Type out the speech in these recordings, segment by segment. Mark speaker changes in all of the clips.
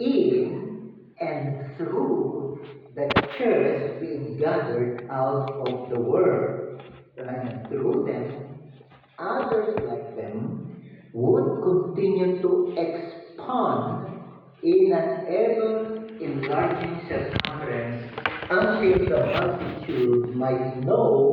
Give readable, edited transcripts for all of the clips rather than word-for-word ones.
Speaker 1: in and through the church being gathered out of the world. And through them, others like them would continue to expand in an ever-enlarging circumference until the multitude might know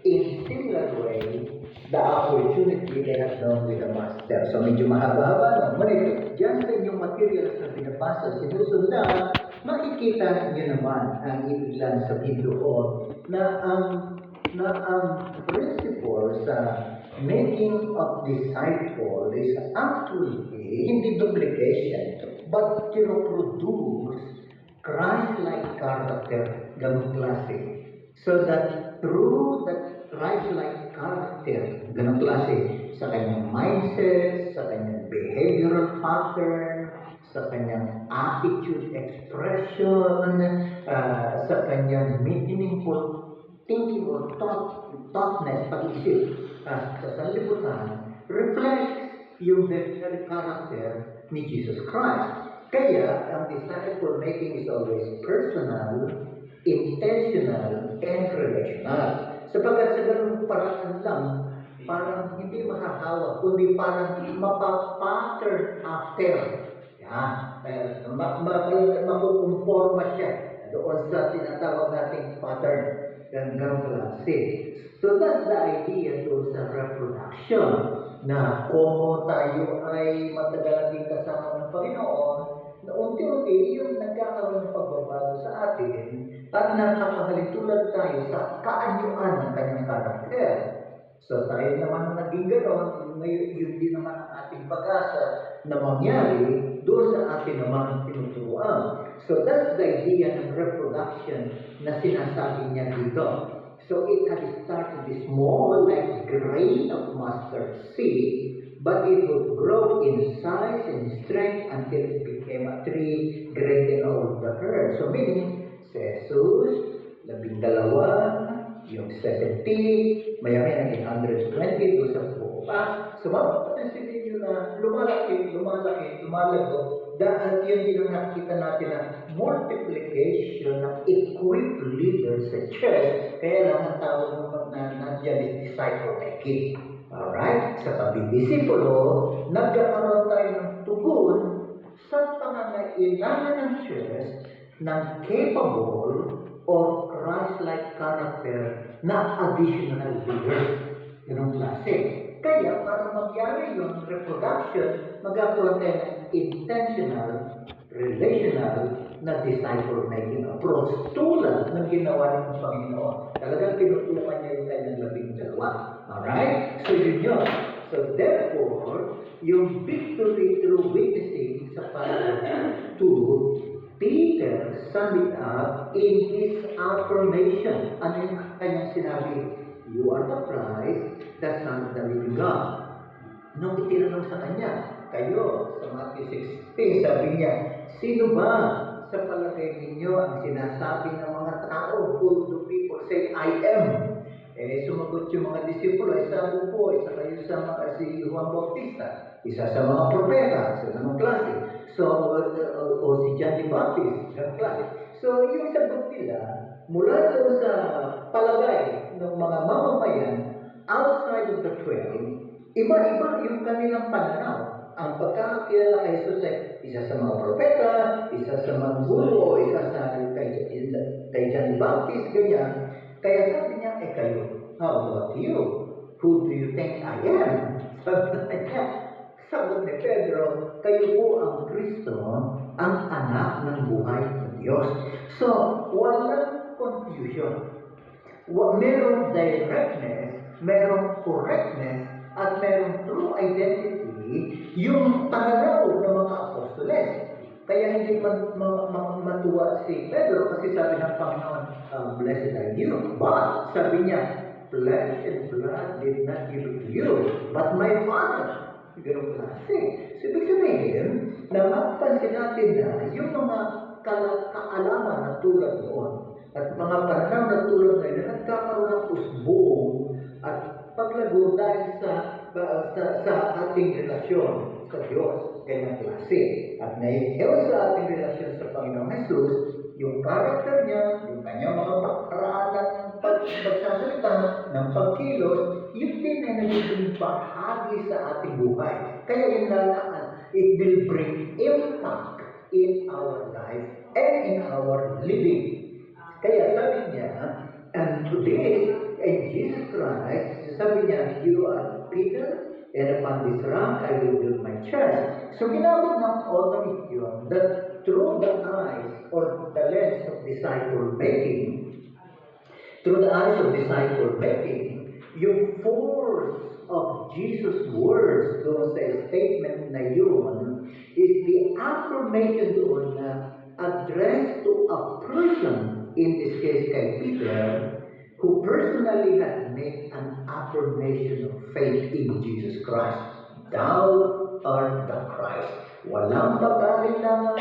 Speaker 1: in similar way the opportunity they have known with the Master. So medyo mahaba-haba, no? Ngunit, dyan sa inyong materials na pinabasa, sinusundan, makikita nyo naman ang ibig lang sabihin doon na ang principle sa making of disciple is actually hindi duplication, but to produce Christ-like character, ganun klase. So that through that Christ-like character, ganun klase, sa kanyang mindset, sa kanyang behavioral pattern, sa kanyang attitude expression, sa kanyang meaningful thinking or thoughtness, pag-isip, sa sanlibutan, reflects yung very character ni Jesus Christ. Kaya, ang disciple making is always personal, intentional, and relational. Sapagkat sa ganung paraan lang, parang hindi mahahawa, kundi parang mapapattern after. Yan. Makukumporma siya doon sa tinatawag nating pattern ng ganung klase. So that's the idea doon sa reproduction na kung tayo ay matagal din kasama ng Panginoon, na unti-unti yung nagkakaroon ng pagbabago sa atin at nakakahalintulad tayo sa kaanyuan ng kanyang karakter. So tayo naman naging gano'n, ngayon yun din naman ang ating pag-asa na mangyari doon sa atin naman tinuturuan. So that's the idea ng reproduction na sinasabi niya dito. So it had started small like grain of mustard seed, but it would grow in size and strength until it became a tree great in all the earth. So meaning, si Jesus, 12, yung 70, mayami naging 120 doon sa buo pa. So mapapansin nyo na lumalaki, lumalago, dahil yun din ang nakita natin na multiplication ng equipped leaders sa church, kaya lang ang tawag naman na nandiyan is disciple making. Alright? Sa pagdidisipulo, nagkakaroon tayo ng tugon sa pangangailangan ng church ng capable or Christ-like character na additional leaders. Ganong klase. Kaya para magyari yung reproduction, magkakaroon tayo ng intentional, relational na disciple-making approach tulad ng ginawa ng Panginoon. Talagang tinutukan niya yung kanyang 12. Alright? So yun yun. So therefore, yung victory through witnessing sa paragraph 2, Peter summed it up in his affirmation. Ano yung kanyang sinabi? You are the Christ, the Son of the living God. Nung itinanong sa kanya, kayo, sa Matthew 16, sabi niya, sino ba sa palagay ninyo ang sinasabi ng mga tao? Who do people say, I am? Sumagot yung mga disipulo, isa po, isa kayo sa mga si Juan Bautista, isa sa mga propeta, sa mga klase. So, o si John the Baptist, sa klase. So, yung sagot nila, mula doon sa palagay ng mga mamamayan outside of the 12, iba-iba yung kanilang pananaw. Ang pagkakakilala kay Jesus ay isa sa mga propeta, isa sa mga guro, isa sa kay John the Baptist, ganyan. Kaya sabi niya, kayo, how about you? Who do you think I am? Sagot ni Pedro, kayo po ang Kristo, ang anak ng buhay ng Diyos. So, walang confusion. Merong directness, merong correctness, at merong true identity yung pananaw ng mga apostoles. Kaya hindi matuwa si Pedro kasi sabi ng Panginoon, blessed are you. But, sabi niya, flesh and blood did not give it to you, but my Father. Ganun klase. So, ibig sabihin, na mapansin natin na yung mga kaalaman na tulad noon at mga pananaw na tulad na yun na nagkakaroon ng usbong at paglago dahil sa sa ating relasyon sa Diyos, kanyang klase. At naihew sa ating relasyon sa Panginoong Jesus, yung character niya, yung kanyang mga background ng pagsasalita, ng pagkilos, yun din ay nagiging bahagi sa ating buhay. Kaya yung lalaan, it will bring impact in our life and in our living. Kaya sabi niya, and today, in Jesus Christ, sabi niya, you are Peter, and upon this rock I will build my church. So ginamit ng authority yun, that through the eyes or the lens of disciple making, yung force of Jesus' words doon sa statement na yun is the affirmation doon na addressed to a person, in this case kay Peter, who personally had made an affirmation of faith in Jesus Christ. Thou art the Christ. Walang pag-alinlangan,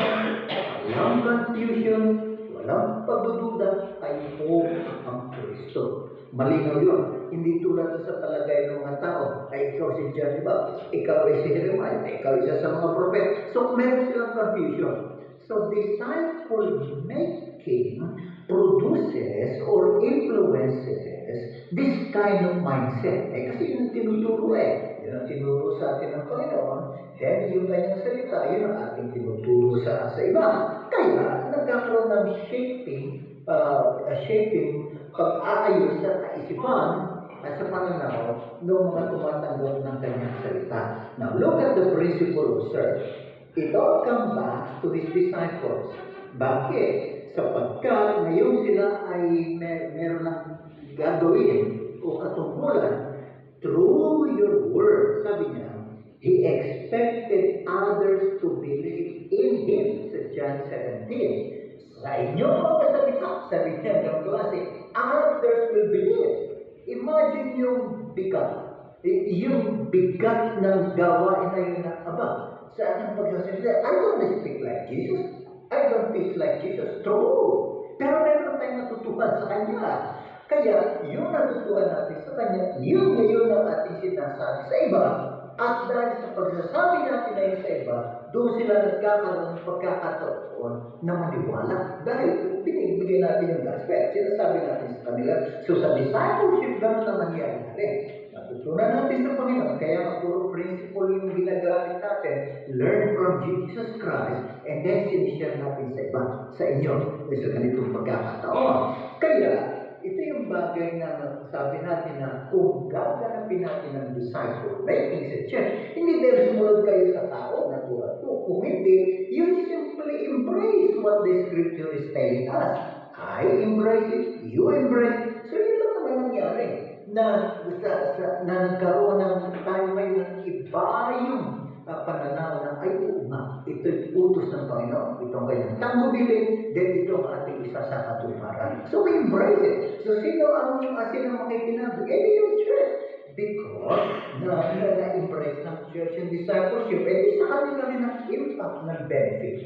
Speaker 1: walang confusion, walang pagdududa, kayo po ang Kristo. Malinaw yun. Hindi tulad sa palagay ng mga tao, ay ikaw si John, di ba? Ikaw ay si Jeremiah, ikaw isa sa mga prophet. So, meron silang confusion. So, disciple making produces or influences this kind of mindset. Kasi yun ang tinuturo Yun ang tinuro sa atin ng Panginoon. Then, yung kanyang salita, yun ang ating tinuturo sa iba. Kaya, nagkakaroon ng shaping pag-aayos sa kaisipan at sa pananaw ng mga tumatanggap ng kanyang salita. Now, look at the principle observed. It all comes back to his disciples. Bakit? Sapagkat ngayon sila ay meron ng gagawin o katungkulan through your word. Sabi niya, he expected others to believe in him sa John 17. Sa inyong mga salita, sabi niya ng klase, others will believe. Imagine yung bigat ng gawain na yun na, sa ating pagsasalita, I don't speak like Jesus. I don't teach like Jesus. True. Pero meron tayong natutuhan sa Kanya. Kaya, yung natutuhan natin sa Kanya, yun ngayon ang ating sinasabi sa iba. At dahil sa pagsasabi natin na yun sa iba, doon sila nagkakaroon ng pagkakataon na maniwala. Dahil binibigay natin yung gospel. Sinasabi natin sa kanila. So sa discipleship, gano'n na nangyari na rin. Natutunan natin sa Panginoon. Kaya nga puro principle yung ginagamit natin. Learn from Jesus Christ and then sinishare natin sa iba, sa inyo, sa ganitong pagkakataon. Kaya, ito yung bagay na sabi natin na kung gaganapin natin ang disciple making sa church, hindi dahil sumunod kayo sa tao na tulad ko. Kung hindi, you simply embrace what the scripture is telling us. I embrace it, you embrace it. So yun lang naman nangyari na nagkaroon ng tayo ngayon ng iba yung pananaw ng ay oo nga, ito'y utos ng Panginoon, itong kanyang tanggubilin, then ito ang ating isa sa katuparan. So we embrace it. So sino ang makikinabig? Yung church. Because na-embrace ng church and discipleship, sa kanila rin ang impact ng benefit.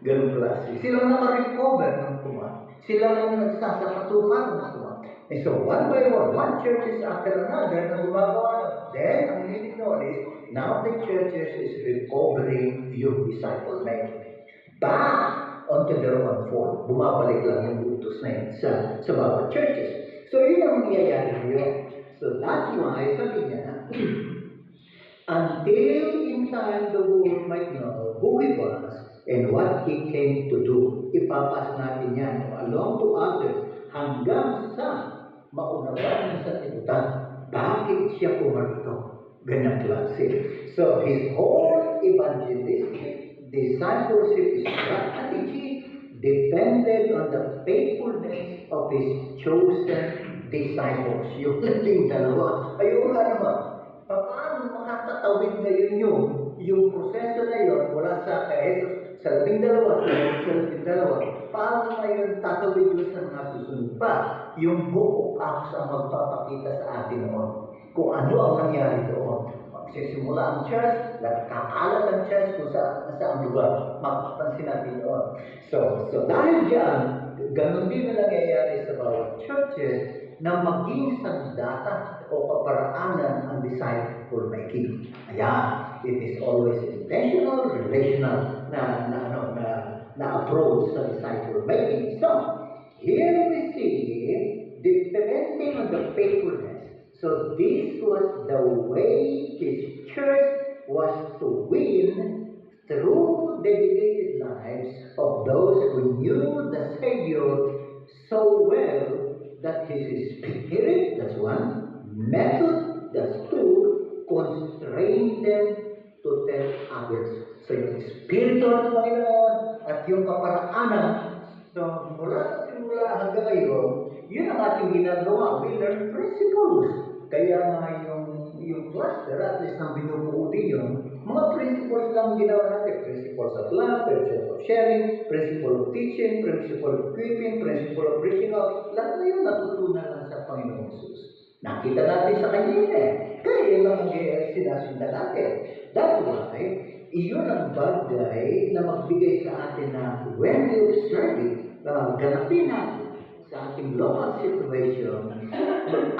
Speaker 1: Ganun klase. Sila naka-recover ng tuwa. Sila lang nagsasakatupan ng tuwa. And so one by one churches after another na gumagawa ng then ang hindi notice, now the churches is recovering yung disciple making. Back onto their own form. Bumabalik lang yung utos na yun sa bawat churches. So yun ang nangyayari ngayon. So that's why, sabi niya, until in time the world might know who he was and what he came to do. Ipapas natin yan along to others hanggang sa maunawaan ng sanlibutan. Bakit siya pumarito? Ganang klase. So his whole evangelistic discipleship strategy depended on the faithfulness of his chosen disciples. Yung lating dalawa. Ayun nga naman, paano makatatawid ngayon yung proseso na yun mula sa Jesus sa labing dalawa, paano ngayon tatawid yun sa mga susunod pa? Yung book of Acts ang magpapakita sa atin noon kung ano ang nangyari doon. Magsisimula ang church, kakalat ang church kung saan lugar. Mapapansin natin doon. So dahil dyan, ganun din na nangyayari sa bawat churches, na maging sandata o kaparaanan ang disciple making. Ayan, it is always intentional, relational na approach sa disciple making. So, here we see, depending on the faithfulness. So this was the way his church was to win through dedicated lives of those who knew the Savior so well that his spirit, that's one, method, that's two, constrained them to tell others. So yung Espiritu ng Panginoon at yung kaparaanan, so mula sa simula hanggang ngayon, yun ang ating ginagawa. We learn principles. Kaya nga yung cluster, at least ang binubuo din yun, mga principles lang ginawa natin. Principles of love, principles of sharing, principle of teaching, principle of equipping, principle of reaching out. Lahat na yun natutunan lang sa Panginoong Jesus. Nakita natin sa kanya yun eh. Kaya yun lang ang sinasundan natin. That's why, iyon ang bagay na magbigay sa atin na when we observe it, ganapin natin sa ating local situation,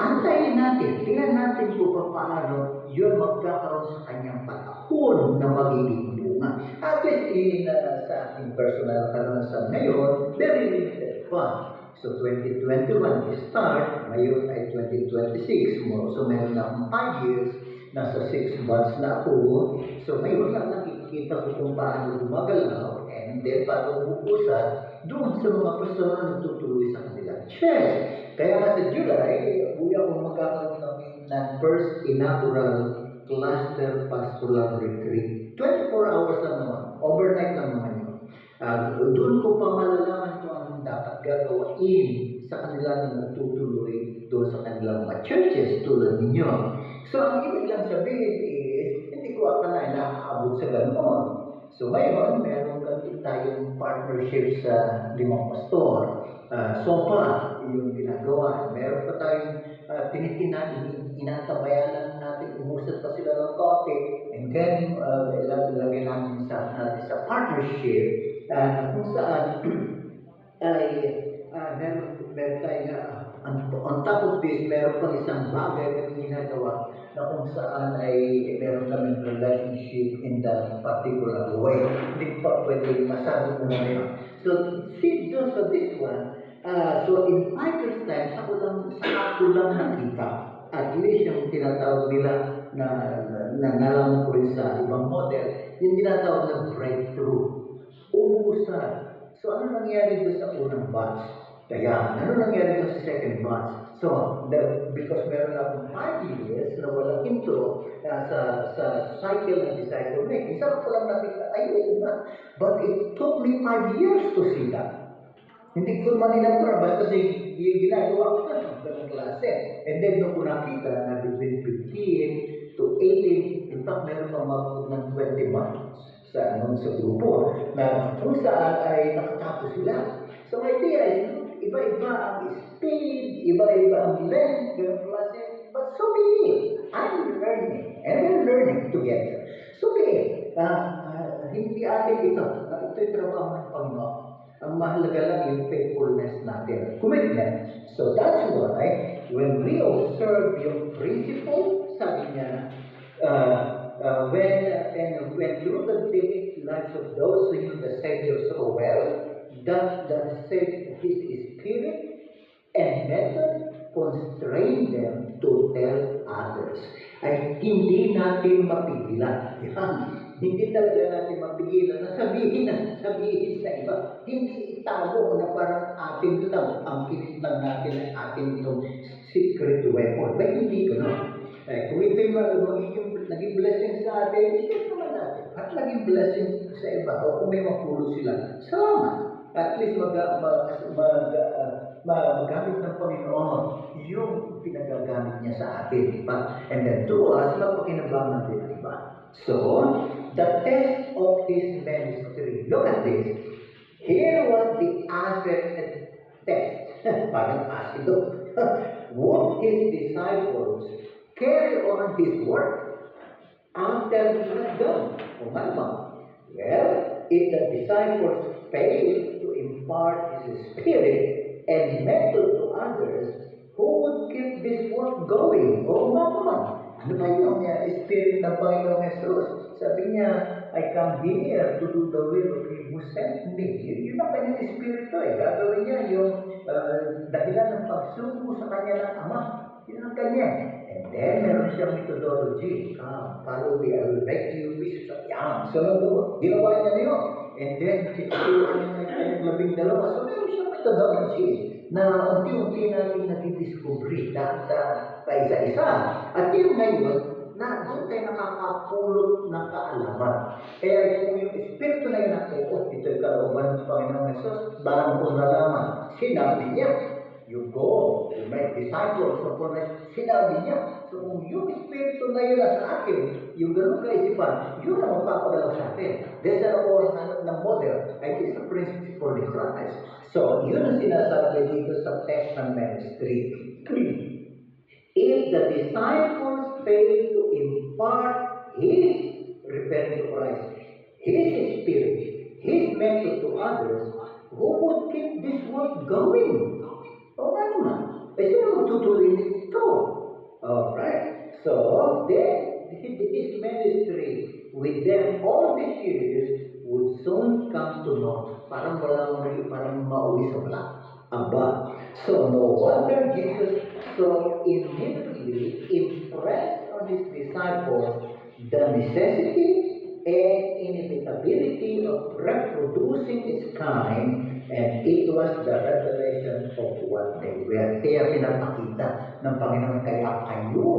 Speaker 1: antayin natin, tingnan natin kung paano yun magkakaroon sa kanyang panahon na magiging bunga. At least sa ating personal karanasan ngayon, very limited pa. So 2021 start, ngayon ay 2026 mo. So meron na akong 5 years, nasa 6 months na ako. So ngayon lang nakikita ko kung paano gumagalaw and then paano bukusan doon sa mga persona na nagtutuloy sa kanilang church. Kaya nga sa July, uwi ako magkakaroon kami ng first inaugural cluster pastoral retreat. 24 hours lang naman, overnight lang naman yun. Doon ko pa malalaman kung anong dapat gagawin sa kanilang nagtutuloy doon sa kanilang mga churches tulad ninyo. So ang ibig lang sabihin is, hindi ko akala na aabot sa ganoon. So ngayon, meron kami tayong partnership sa 5 pastor. So far, yung ginagawa. Meron pa tayong inantabayan lang natin, umusap pa sila ng konti, and then lagyan namin natin sa partnership kung saan ay meron tayong on top of this, meron pang isang bagay na ginagawa na kung saan ay meron kaming relationship in that particular way. Hindi pa pwede masabi mo na yun. So, so this one, so in 5 years time, ako lang nakita. At least yung tinatawag nila na nalaman ko rin sa ibang model, yung tinatawag na breakthrough. Umuusan. So, ano nangyari doon sa unang batch? Kaya, ano nangyari doon sa second batch? So, because meron akong 5 years na walang intro sa cycle ng disciple making, isa ko lang nakita, ayun na. But it took me 5 years to see that. Hindi ko man inabra, basta yung ginagawa ko na ng klase. And then, nung ko nakita na between 15 to 18, in fact, meron pa mabot ng 20 months sa grupo na kung saan ay nakatapos sila. So, my idea is, iba-iba ang speed, iba-iba ang length, ganun klase. But so be it. I'm learning. And we're learning together. So be it. Hindi atin ito. Ito'y trabaho ng Panginoon. Ang mahalaga lang yung faithfulness natin. Commitment. So that's why, when we observe yung principle, sabi niya, when through the daily lives of those who knew the Savior so well, that saved his spirit and method constrain them to tell others. Ay hindi natin mapigilan. Hindi talaga natin mapigilan na sabihin sa iba. Hindi itago na parang atin lang, ang kilit lang natin ay atin itong secret weapon. Ba't hindi gano'n? Kung ito'y naging blessing sa atin, share naman natin. At naging blessing sa iba, o kung may mapulot sila, salamat. At least magamit ng Panginoon yung pinagagamit niya sa atin. And then to us, magpakinabangan din ang iba. So, the test of his ministry. Look at this. Here was the answer test. Parang asido. Would his disciples carry on his work until he was done? Kung ano? Well, if the disciples failed to impart his spirit and method to others who would keep this work going? O nga naman, ano ba yung Spirit ng Panginoong Jesus? Sabi niya, I come here to do the will of Him who sent me. Yun ang kanyang Espiritu Gagawin niya yung dahilan ng pagsuko sa kanya ng Ama. Yun ang kanya. And then, meron siyang methodology. Follow me, I will make you bishops of Yam. So, ginawa niya niyo. And then, itutuwa niya ng kanyang 12. So, meron siyang methodology na unti-unti natin natidiscovery kaisa-isa. At yun ngayon, na doon tayo nakakapulot ng kaalaman. Kaya kung yung Espiritu na yun ako, ito yung kalooban ng Panginoong Jesus, bago ko nalaman, sinabi niya, you go, you make disciples of all nations. Sinabi niya. So kung yung Espiritu na yun na sa akin, yung ganun kaisipan, yun ang magpapadala sa atin. There's a role ng model. I think it's a principle in Christ. So yun ang sinasabi dito sa text ng ministry. If the disciples fail to impart His, referring to Christ, His Spirit, His message to others, who would keep this work going? O ano nga? Sino magtutuloy nito? Alright. So, then, His ministry with them all these years would soon come to naught. Parang mauwi sa wala. Aba. So, no wonder Jesus so immediately impressed on His disciples the necessity and inevitability of reproducing its kind, and it was the revelation of what they were. Kaya pinapakita ng Panginoon, kaya kayo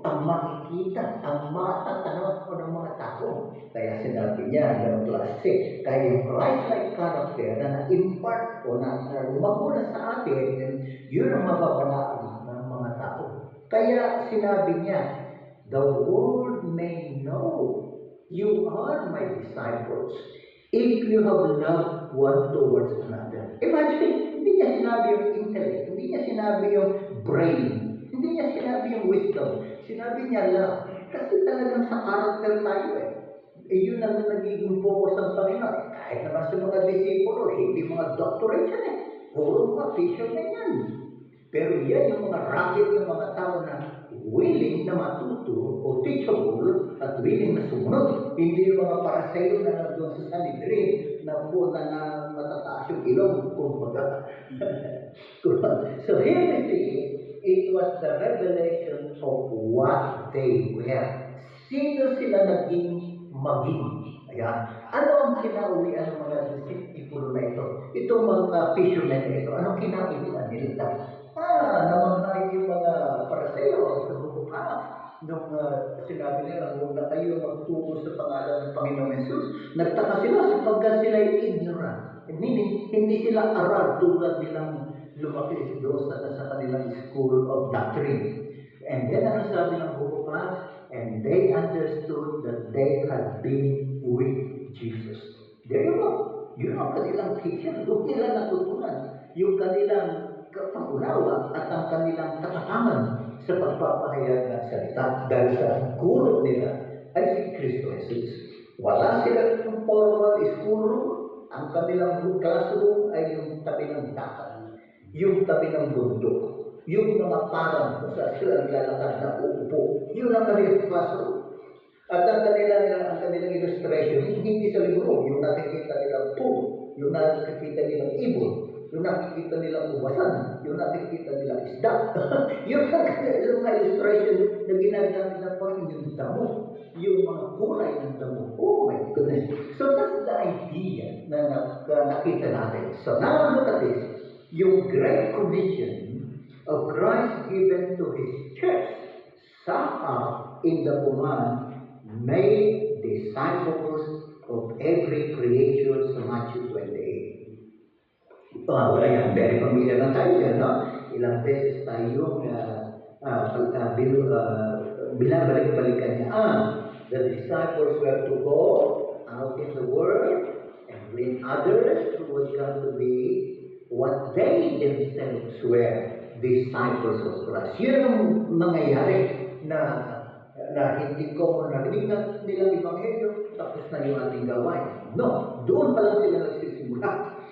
Speaker 1: ang makikita, ang matatanaw ko ng mga tao. Kaya sinabi niya ng klase, kaya yung Christ-like character na na-impart ko, na lumaguna sa atin, yun ang mababalaan ng mga tao. Kaya sinabi niya, the world may know you are my disciples if you have loved one towards another. Imagine, hindi niya sinabi yung intellect, hindi niya sinabi yung brain, hindi niya sinabi yung wisdom, sinabi niya love. Kasi talagang sa character tayo yun ang nagiging focus ng Panginoon. Kahit naman sa mga disipulo, hindi mga doctorate yan puro mga fishermen yan. Pero yan yung mga rugged na mga tao na willing na matuto o teachable at willing na sumunod. Hindi yung mga parasayo na nandun sa Sanhedrin na matataas yung ilong, kumbaga. So here we see, it was the revelation of what they were. Sino sila maging? Ayan. Ano ang kinauwian ng mga disipulo na ito? Itong mga fishermen na ito, anong kinauwian nila? Naman yung mga parasayo sa buka. Nung sinabi nila, huwag na kayo magtuko sa pangalan ng Panginoong Jesus, nagtaka sila sapagkat sila ignorant. Hindi sila aral tulad nilang lumaki doon sa kanilang school of doctrine. And then ano sabi ng buka? And they understood that they had been with Jesus. There you go. Yun ang kanilang teacher. Doon nila natutunan yung kanilang pangunawa at ang kanilang katapangan sa pagpapahayag ng salita dahil sa guro nila ay si Kristo Jesus. Wala silang formal school room. Ang kanilang classroom ay yung tabi ng dakat, yung tabi ng bundok. Yung mga parang kung saan sila naglalakad na uupo, yun ang kanilang classroom. At ang kanilang illustration, hindi sa libro, yung nakikita nilang pool, yung nakikita nilang ibon, yung nakikita nilang uwasan, yung nakikita nilang isda. Yung mga illustration na ginagamit ng Panginoon, yung damo, yung mga kulay ng damo. Oh my goodness. So that's the idea na nakita natin. So now look at this. Yung Great Commission of Christ given to His church, sum up in the command, make disciples of every creature sa Matthew 28. Wala yan. Very familiar na tayo dyan, no? Ilang beses tayong binabalik-balikan niya. The disciples were to go out in the world and win others who would come to be what they themselves were, disciples of Christ. Yun ang mangyayari na hindi ko narinig na nilang Ebanghelyo, tapos na yung ating gawain. No, doon pa lang sila nagsisimula.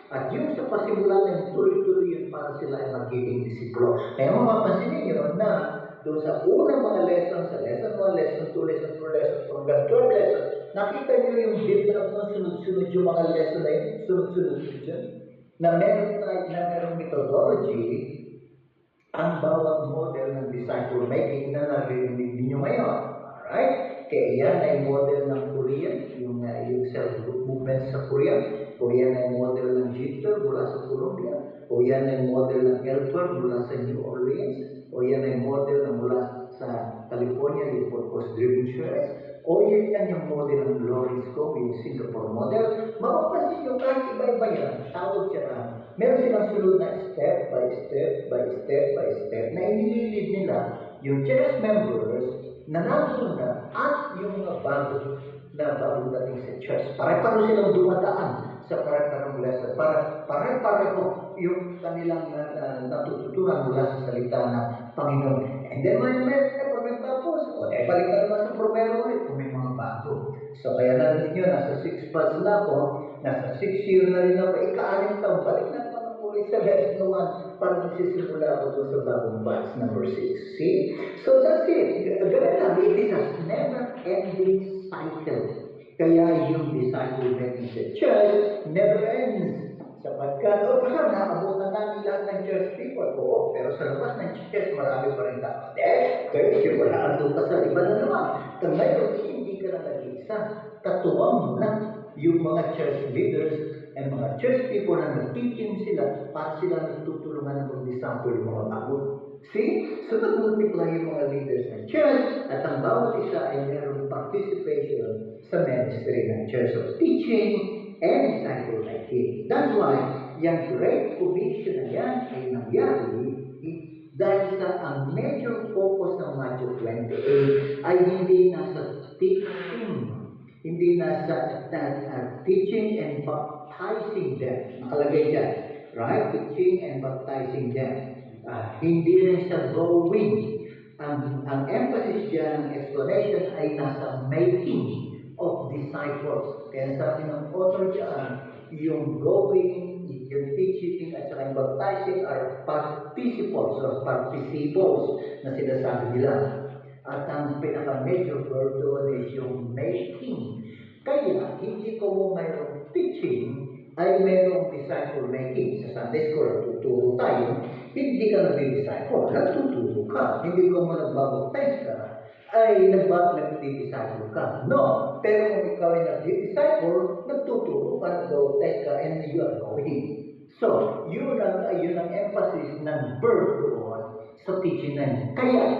Speaker 1: At yung sa pasimulan ng tuloy-tuloy yun para sila ay magiging disipulo. Kaya mapapansin ninyo na doon sa unang mga lesson, sa lesson 1, lesson 2, lesson 3, lesson 4, hanggang 12 lesson, nakita nyo yung development, sunod-sunod yung mga lesson na yun, sunod-sunod yun dyan, na merong methodology, ang bawat model ng disciple making na narinig ninyo ngayon. Alright? Kaya yan ay model ng Korean, yung self-movement sa Korea, o yan ay model ng Jeter mula sa Colombia, o yan ay model ng Elper mula sa New Orleans, o yan ay model na mula sa California, yung purpose-driven church, o yan yung model ng Lawrence Cove, yung Singapore model. Mapapansin nyo kahit iba-iba yan, tawag siya na, meron silang sunod na step by step by step by step na inililid nila yung church members na nandun na at yung mga bagong dating sa church. Pare-pareho silang dumadaan sa pare-parehong lesson. Pare-pareho yung kanilang natututunan mula sa salita ng Panginoon. And then may pag nagtapos, balik na naman sa propero ulit kung may mga bago. So kaya narinig nyo, nasa 6 months na ako, nasa 6 year na rin ako, ika-6 taon, balik na naman ako ulit sa lesson 1 para magsisimula ako doon sa bagong batch number 6. See? So that's it. Ganun lang, it is a never-ending cycle. Kaya yung disciple making sa church never ends. Sapagkat, baka naabot na namin lahat ng church people. Oo, pero sa labas ng church, marami pa rin tao. Kaya siya wala andun ka sa iba na naman. Kung ngayon, hindi ka na nag-iisa. Katuwang mo na yung mga church leaders and mga church people na nag-teaching sila para sila nagtutulungan ng mag-disciple yung mga bago. See? So, nag-multiply yung mga leaders ng church at ang bawat isa ay mayroong participation sa ministry ng church of teaching and disciple making. That's why, yung Great Commission na yan ay nangyari dahil sa ang major focus ng Matthew 28 ay hindi nasa teaching, hindi nasa teaching and baptizing them. Nakalagay dyan, right? Teaching and baptizing them. Hindi rin sa going. Ang emphasis dyan, ang explanation ay nasa making of disciples. Kaya sabi ng author dyan, yung going, yung teaching, at saka yung baptizing are participles or participles na sinasabi nila. At ang pinaka-major word doon is yung making. Kaya, hindi ko mo mayroong teaching, ay mayroong disciple making. Sa Sunday School, tuturo tayo, hindi ka nag-disciple, nagtuturo ka. Hindi ko mo nagbabaptize ka, ay nag-disciple ka. No, pero kung ikaw ay nag-disciple, nagtuturo ka, nag-baptize ka, and you are going. So, yun ang emphasis ng verb doon sa teaching na yun.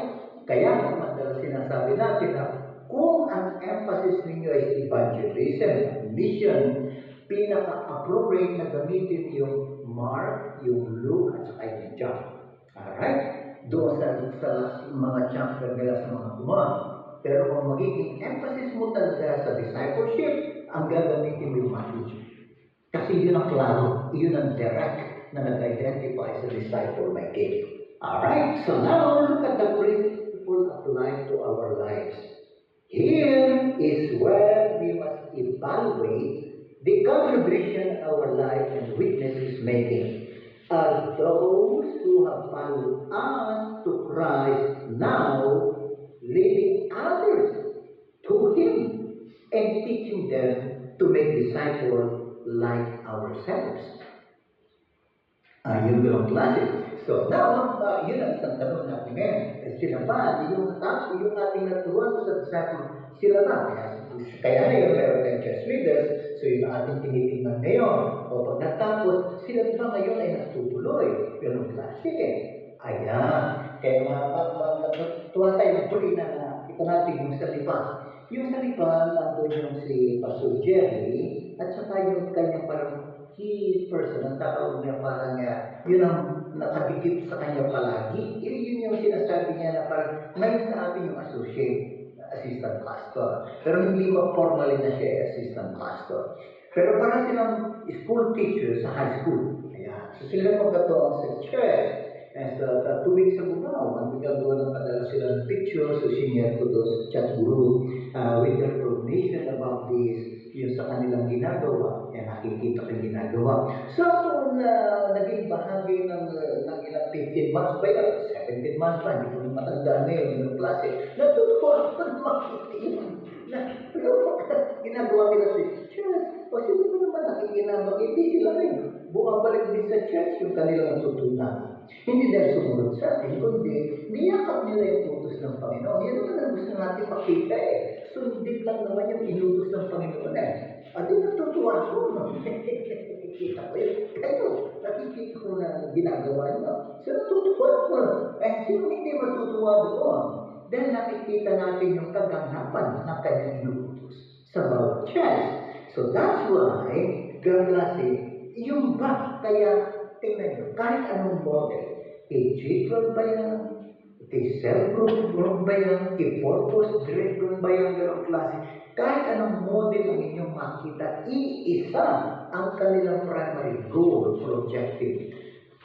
Speaker 1: Kaya madalas sinasabi natin na kung ang emphasis ninyo ay evangelism, mission, pinaka-appropriate na gamitin yung Mark, yung Luke, at saka yung John. Alright? Doon sa mga chapter nila sa mga gumawa. Pero kung magiging emphasis mo talaga sa discipleship, ang gagamitin mo yung Matthew. Kasi yun ang klaro, yun ang direct na nag-identify sa disciple making. Alright? So now, look at the principle applied to our lives. Here is where we must evaluate the contribution our life and witness is making. Are those who have followed us to Christ now leading others to Him and teaching them to make disciples like ourselves? Yun ang klase. So now, yun ang isang tanong natin ngayon. Sila ba, yung ating naturuan sa disciple, sila ba? Kaya ngayon, meron tayong church leaders, so yung ating tinitingnan ngayon, o pag natapos, sila ba ngayon ay natutuloy? Yun ang klase. Ayan. Kaya tuwa tayo magpuli na ito natin yung sa lipa. Yung sa lipa, nandun yung si Pastor Jerry, at saka yung kanyang parang key person, ang tawag niya parang yun ang nakadikit sa kanya palagi. Yun yung sinasabi niya na parang ngayon sa atin yung assistant pastor. Pero hindi mo formally na siya assistant pastor. Pero parang silang school teacher sa high school. Ayan. So sila magkatuwang sa church. And so 2 weeks ago now, ang gagawa ng padala sila ng picture, so senior ko doon sa chat group with their information about this, yung sa kanilang ginagawa. Yan, nakikita ko yung ginagawa. So, kung naging bahagi ng ilang 15 months ba yan, 17 months ba, hindi ko na matandaan na yun, yung klase, natutuwa ko na makikita yun. Ginagawa nila sa church. O sino ko naman nakikinabang, hindi sila rin. Bumabalik din sa church yung kanilang natutunan. Hindi dahil sumunod sa atin, kundi niyakap nila yung utos ng Panginoon. Yan naman ang gusto natin makita eh. Sundin lang naman yung inutos ng Panginoon eh. At yung natutuwa ko, no? Nakikita ko yun. Kayo, nakikita ko na ginagawa nyo. So natutuwa ko. Eh, sino hindi matutuwa doon? Dahil nakikita natin yung kaganapan ng kanyang inutos sa bawat church. So that's why, Gaglasi, yung ba, kaya tingnan nyo, kahit anong model, J-12 ba yan, self-group ba yan, purpose-driven ba yan, ganong klase, kahit anong model ang inyong makita, iisa ang kanilang primary goal, objective,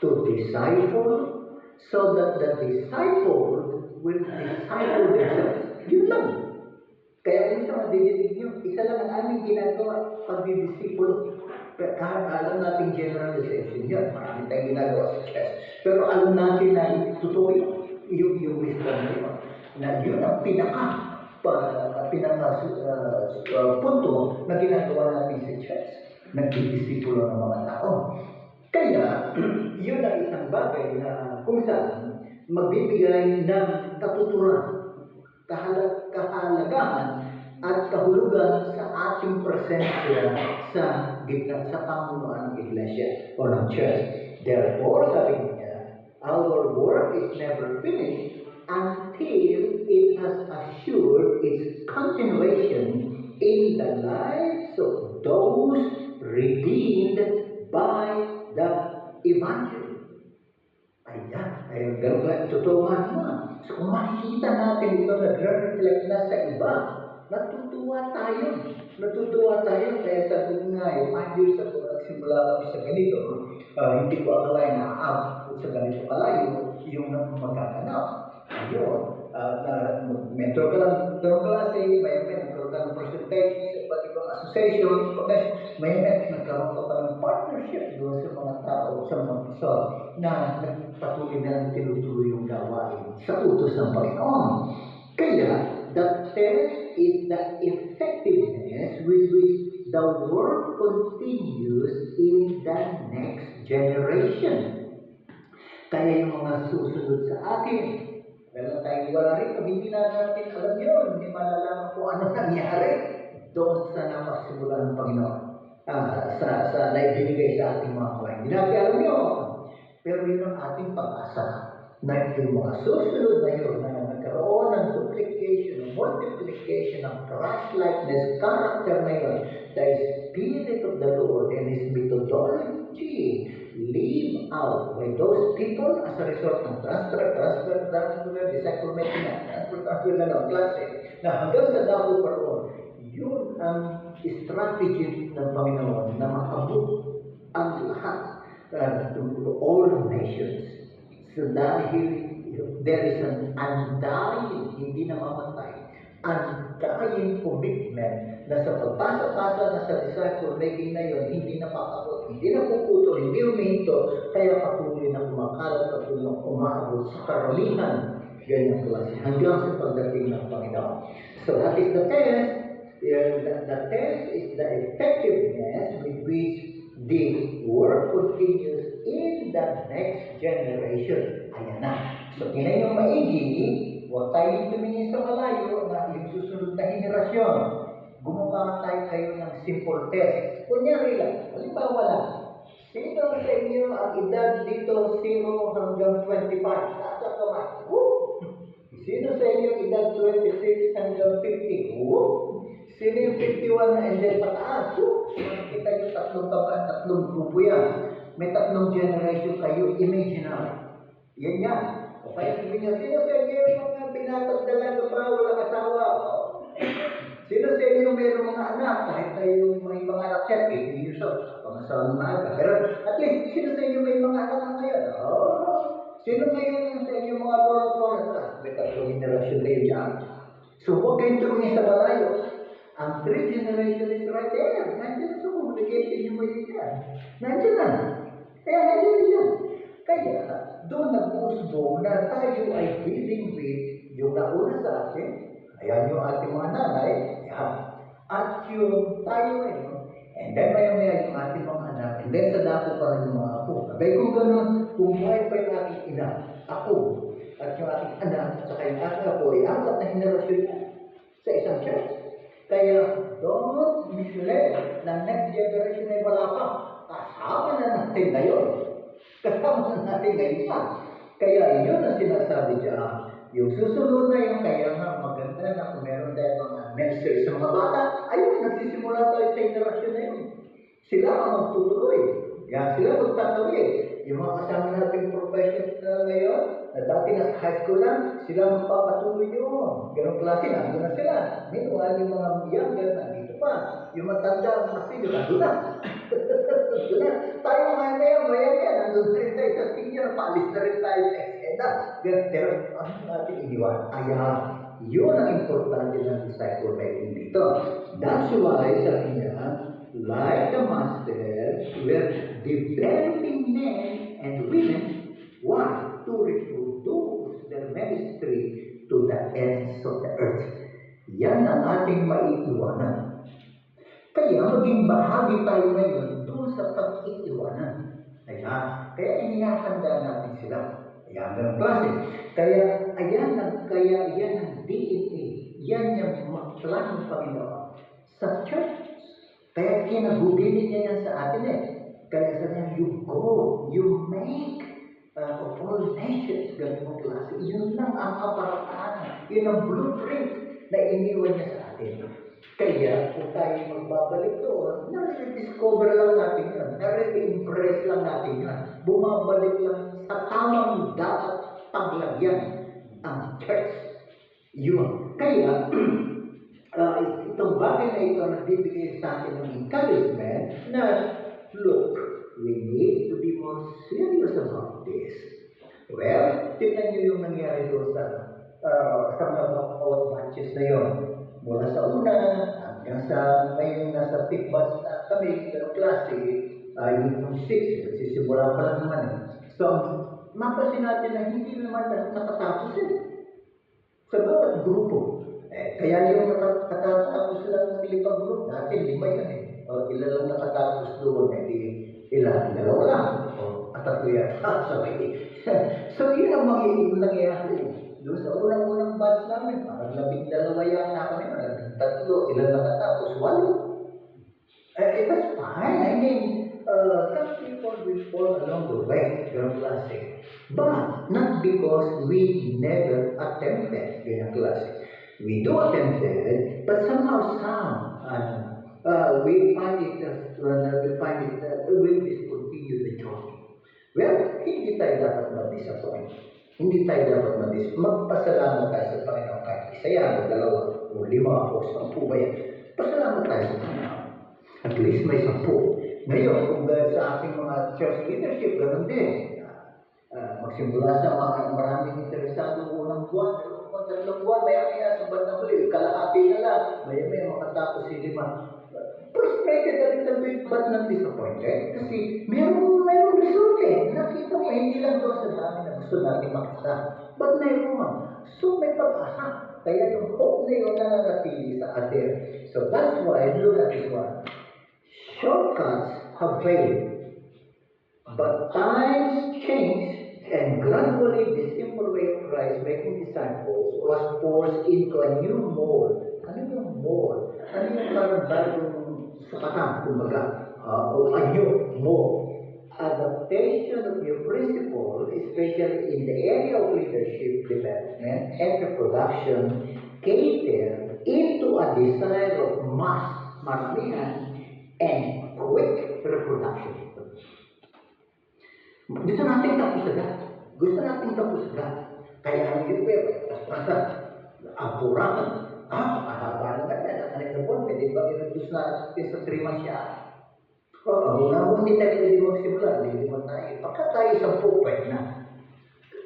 Speaker 1: to disciple, so that the disciple will disciple themselves. Yun lang. Kaya kung sa madidinig nyo, isa lang ang aming ginagawa, pagdidisipulo. Kahit alam natin generalization yan, marami tayong ginagawa sa chess. Pero alam natin na totoo yung wisdom na yun. Na yun ang punto na ginagawa natin sa chess. Nagdidisipulo ng mga tao. Kaya, yun ang isang bagay na kung saan magbibigay ng katuturan, kahalagahan at kahulugan sa ating presensya sa gitna sa pamunuan ng iglesia o ng church. Therefore, sabi niya, our work is never finished until it has assured its continuation in the lives of those redeemed by the Evangel. Ayan, ganun, totoo nga naman. So kung makikita natin ito, nag-reflect na sa iba, natutuwa tayo. Kaya sabi ko nga, 5 years ago, nagsimula kami sa ganito. Hindi ko akalain na aabot sa ganito kalayo yung magaganap. Ayun, mentor ka lang ng klase, may mentor ka ng presentation sa iba't ibang association, may nagkaroon ka pa ng partnership doon sa mga tao, sa mga pastor, na nagpatuloy na lang tinutuloy yung gawain sa utos ng Panginoon. Kaya, the test is the effectiveness with which the work continues in the next generation. Kaya yung mga susunod sa atin, wala tayong wala rin, hindi na natin alam yun, hindi malalaman kung ano nangyari doon sa napagsimula ng Panginoon, sa naibinigay sa ating mga kawain. Hindi natin alam yun, pero yun ang ating pag-asa na yung mga susunod na yun, na nagkaroon ng duplication, multiplication ng Christ-likeness character na yun, the Spirit of the Lord and His methodology live out by those people as a result ng transfer, disciple making, transfer na ng klase, na hanggang sa dabo pa roon, yun ang strategy ng Panginoon na makabuk ang lahat, all nations. So dahil there is an undying, hindi namamatay, undying commitment na sa pagpasa-pasa na sa disciple making na yun, hindi napapagod, hindi napuputol, hindi huminto, kaya patuloy na kumakalat, patuloy na umaabot sa karamihan, ganyan klase, hanggang sa pagdating ng Panginoon. So that is the test. The test is the effectiveness with which the work continues in the next generation. Ayan na. So, tingnan yung maigi, huwag tayong tumingin sa malayo na yung susunod na henerasyon. Gumawa tayo ng simple test. Kunyari lang, halimbawa lang, sino sa inyo ang edad dito 0 hanggang 25? Nasa kamay. Sino sa inyo edad 26 hanggang 50? Sino yung 51 na and then pataas? Makikita yung tatlong grupo yan. May 3 generation kayo, imaginary. Yan yan. O kaya sabihin niya, sino sa inyo yung mga pinatagdalan ka pa, walang asawa? Sino sa inyo mayroong mga anak, kahit tayo may mga anak siya, 18 years old, pangasawa ng maaga. Pero at least, sino sa inyo may mga anak na ngayon? Sino ngayon sa inyo mga lolo-lolo? May 3 generation kayo dyan. So huwag kayong tumingin sa malayo. Ang 3 generation is right there. Nandiyan sa communication yung yan. Nandiyan na. Kaya nandiyan na yan. Kaya, doon nag-uusbong na tayo ay dealing with yung nauna sa atin, ayan yung ating mga nanay, yan. At yung tayo ngayon, and then maya-maya yung ating mga anak, and then sa dako pa rin yung mga apo. Abay kung gano'n, kung buhay pa yung aking ina, ako, at yung aking anak, at saka yung aking apo, ay apat na henerasyon yan sa isang church. Kaya, don't mislead na next generation ay wala pa. Kasama na natin ngayon. Kasama na natin ngayon pa. Kaya yun ang sinasabi dyan. Yung susunod na yun, kaya nga maganda na kung meron tayo mga ministry sa mga bata, ayun, nagsisimula tayo sa generasyon na yun. Sila ang magtutuloy. Yan, sila magtatuloy. Yung mga kasama nating professionals na ngayon, na dati nasa high school lang, sila magpapatuloy yun. Ganong klase, nandun na sila. Meanwhile, yung mga younger, nandito pa. Yung matanda, mga senior, nandun na. Nandun na. Tayo maya-maya, nandun na rin tayo sa senior, paalis na rin tayo sa eksena. Pero ano natin iniwan? Ayan, yun ang importante ng disciple making dito. That's why, sabi niya, like the master, we're developing men and women, one, to reproduce their ministry to the ends of the earth. Yan ang ating maiiwanan. Kaya maging bahagi tayo ngayon doon sa pag-iiwanan. Ayan. Kaya inihahanda natin sila. Ayan ang klase. Kaya yan ang DNA. Yan yung plano ng Panginoon sa church. Kaya kinagugilid niya yan sa atin eh. Kaya sabi niya, you go, you make of all nations, ganun klase. Yun lang ang kaparaanan. Yun ang blueprint na iniwan niya sa atin. Kaya kung tayo magbabalik doon, nare-discover lang natin yan. Nare-impress lang natin yan. Bumabalik lang sa tamang dapat paglagyan ang church. Yun. Kaya, itong bagay na ito nagbibigay sa atin ng encouragement na, look, we need to be more serious about this. Well, tignan niyo yung nangyari doon sa mga bawat batches na yun. Mula sa una, hanggang sa ngayon nasa fifth batch na kami, ganong klase, yung 6, nagsisimula pa lang naman eh. So, mapasin natin na hindi naman nakatapos eh. Sa bawat grupo. Kaya yung nakatapos lang ng 5 grupo, dati 5 yan eh. O ilan lang nakatapos doon, ilan, 2 lang. O at 3 yan. So yun ang magiging nangyayari. Doon sa unang-unang batch namin, parang 12 yan na kami, 3, ilan nakatapos, 8. That's fine. I mean, some people will fall along the way, ganong klase. But not because we never attempted, ganong klase. We do attempted, but somehow we find it will discontinue the journey. Well, hindi tayo dapat ma-disappoint. Hindi tayo dapat magpasalamat tayo sa Panginoon kahit isa yan, 2, o 5, o 10 ba yan. Pasalamat tayo sa Panginoon. At least may 10. Ngayon, kung sa ating mga church leadership, ganun din. Magsimula sa mga maraming interesado unang buwan, 3 buwan, maya-maya sa bandang huli, kalahati na lang, maya-maya makatapos si 5. Frustrated a little bit, but not disappointed. Kasi mayroong result eh. Nakita mo, hindi lang doon sa dami na gusto natin makita. But mayroon. So may pag-asa. Kaya yung hope na yun nananatili sa atin. So that's why, look at this one. Shortcuts have failed. But times change, and gradually the simple way of Christ making disciples was forced into a new mold. Ano yung mold? Ano yung parang bagong sukatan, kumbaga, o a new mold? Adaptation of new principles, especially in the area of leadership development and reproduction, cater into a desire of mass, maramihan, and quick reproduction. Gusto natin tapos agad. Kaya ang YouTube, basta, apurakan. Mahaba na ganda. Nakanik na buwan, pwede ba i-reduce natin sa 3 months siya? Hindi tayo pwede magsimula. Hindi mo tayo. Pagka tayo 10, pwede na.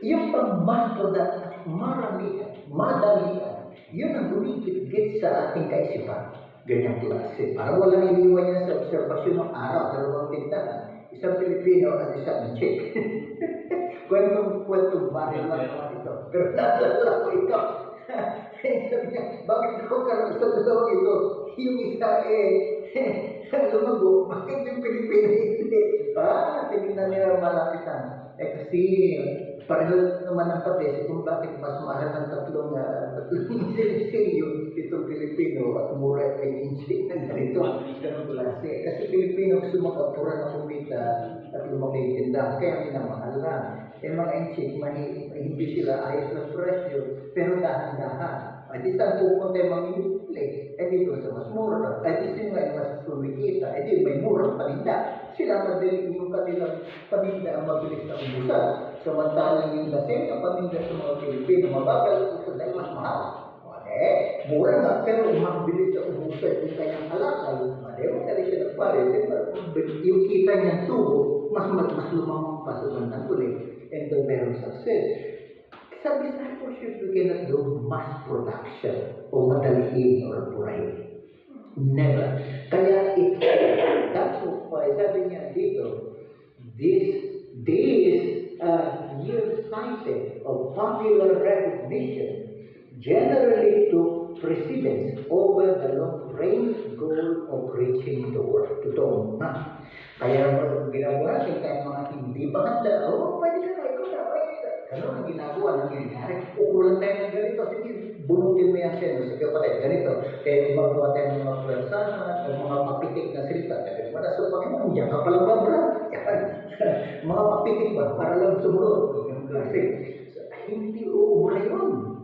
Speaker 1: Yung pag-mass product, maramihan, madalian, yun ang lumikit-git sa ating kaisipan. Ganyang klase. Parang walang iniwan niya sa obserbasyon ng araw, dalawang tindahan. Isang Pilipino at isang Czech. Kwentong baril lang naman ito. Pero naalala ko ito. Sabi niya, bakit ako karoon sa dalawang ito? Yung isa lumago. Bakit yung Pilipino hindi? Tingnan nila malapitan. Kasi pareho naman ang pates kung bakit mas mahal ng tatlong silyo itong Pilipino at mura ay inchik ng ganito. Ganun klase. Kasi Pilipino gusto makapura na kumita at lumaki yung tindahan. Kaya minamahal lang. Mga inchik, hindi sila ayos ng presyo, pero dahan-dahan. Ay di saan pupunta yung mamimili? Dito sa mas mura. Di sino nga mas kumikita? Di may murang paninda. Sila madali yung kanilang paninda ang mabilis na umusan. Samantalang yung lasing ang paninda sa mga Pilipino, mabagal ang uso dahil mas mahal. Mura nga, pero mabilis na umusan yung kanyang halakal. Madali siya nagpare. Yung kita niyang tubo, mas lumamang pasukan ng ulit. And the very success. Sa discipleship, you cannot do mass production o madaliin or purahin. Never. Kaya that's why sabi niya dito, this nearsighted of popular recognition generally took precedence over the long-range goal of reaching the world. Totoo na. Kaya ginagawa natin kahit mga hindi maganda, pwede ka na, ikaw na, ano ang ginagawa, ang nangyayari? Ukulan tayo ng ganito, sige, bunutin mo yan siya, sige patay, ganito. Kaya magawa tayo ng mga pwersahan, o mga mapitik na salita, kaya wala sa Panginoon, diyan ka palang babra. Mga mapitik ba, para lang sumunod. Kasi, hindi uubra yun.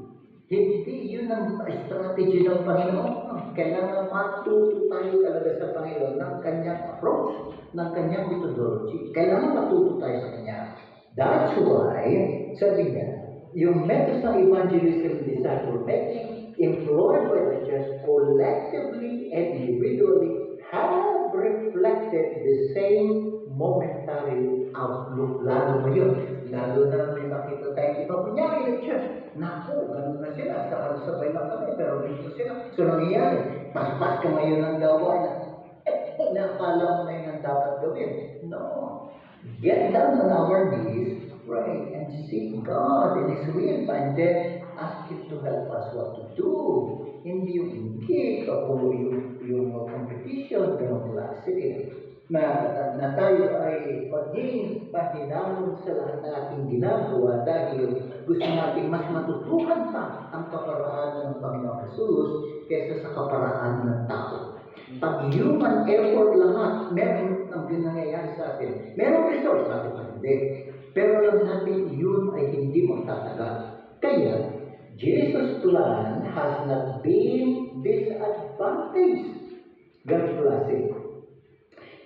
Speaker 1: Hindi yun ang strategy ng Panginoon. Kailangan matuto tayo talaga sa Panginoon ng kanyang approach, ng kanyang methodology. Kailangan matuto tayo sa kanya. That's why, sabi niya, yung methods ng evangelism disciple making employed by the church collectively and individually have reflected the same momentary outlook. Lalo ngayon, lalo na may makita tayong iba kunyari ng church. Naku, ganun na sila. Sabay lang kami, pero ganito sila. So nangyayari, paspas ka ngayon ng gawa na akala mo na yun ang dapat gawin. No. Get down on our knees, pray, and seek God in His will, and then ask Him to help us what to do. Hindi yung ingkit o yung competition, ganun klase. Na tayo ay paging pahinahon sa lahat na ating ginagawa dahil gusto natin mas matutukan pa ang kaparaanan ng Panginoon Jesus kaysa sa kaparaanan ng tao. Pag human effort lahat, meron ang nangyayari sa atin. Meron result sa atin, hindi. Pero alam natin, yun ay hindi magtatagal. Kaya, Jesus' plan has not been disadvantaged. Ganun klase.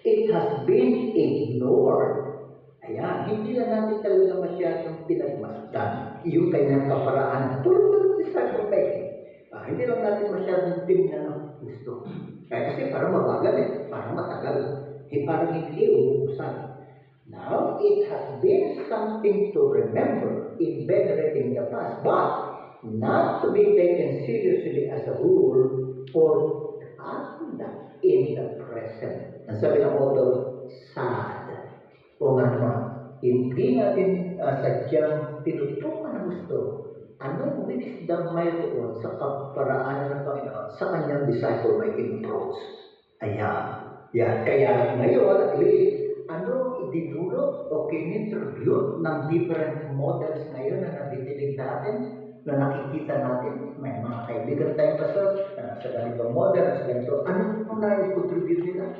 Speaker 1: It has been ignored. Ayan, hindi na natin talaga masyadong pinagmasdan yung kanyang kaparaan. Tulad ng disciple making. Hindi lang natin masyadong tingnan ng gusto. Kasi parang mabagal parang matagal. Parang hindi uubusan. Now, it has been something to remember in venerating the past, but not to be taken seriously as a rule or conduct in the present. Ang sabi ng author, sad. O nga naman, hindi natin sadyang tinutukan ang gusto. Anong wisdom mayroon sa kaparaanan ng Panginoon sa kanyang disciple-making approach? Ayan. Yan. Kaya ngayon, at least, ano idinulot o kinintribute ng different models ngayon na nabitinig natin, na nakikita natin, may mga kaibigan tayong pastor, sa ganitong model, sa ganito, ano na i-contribute nila?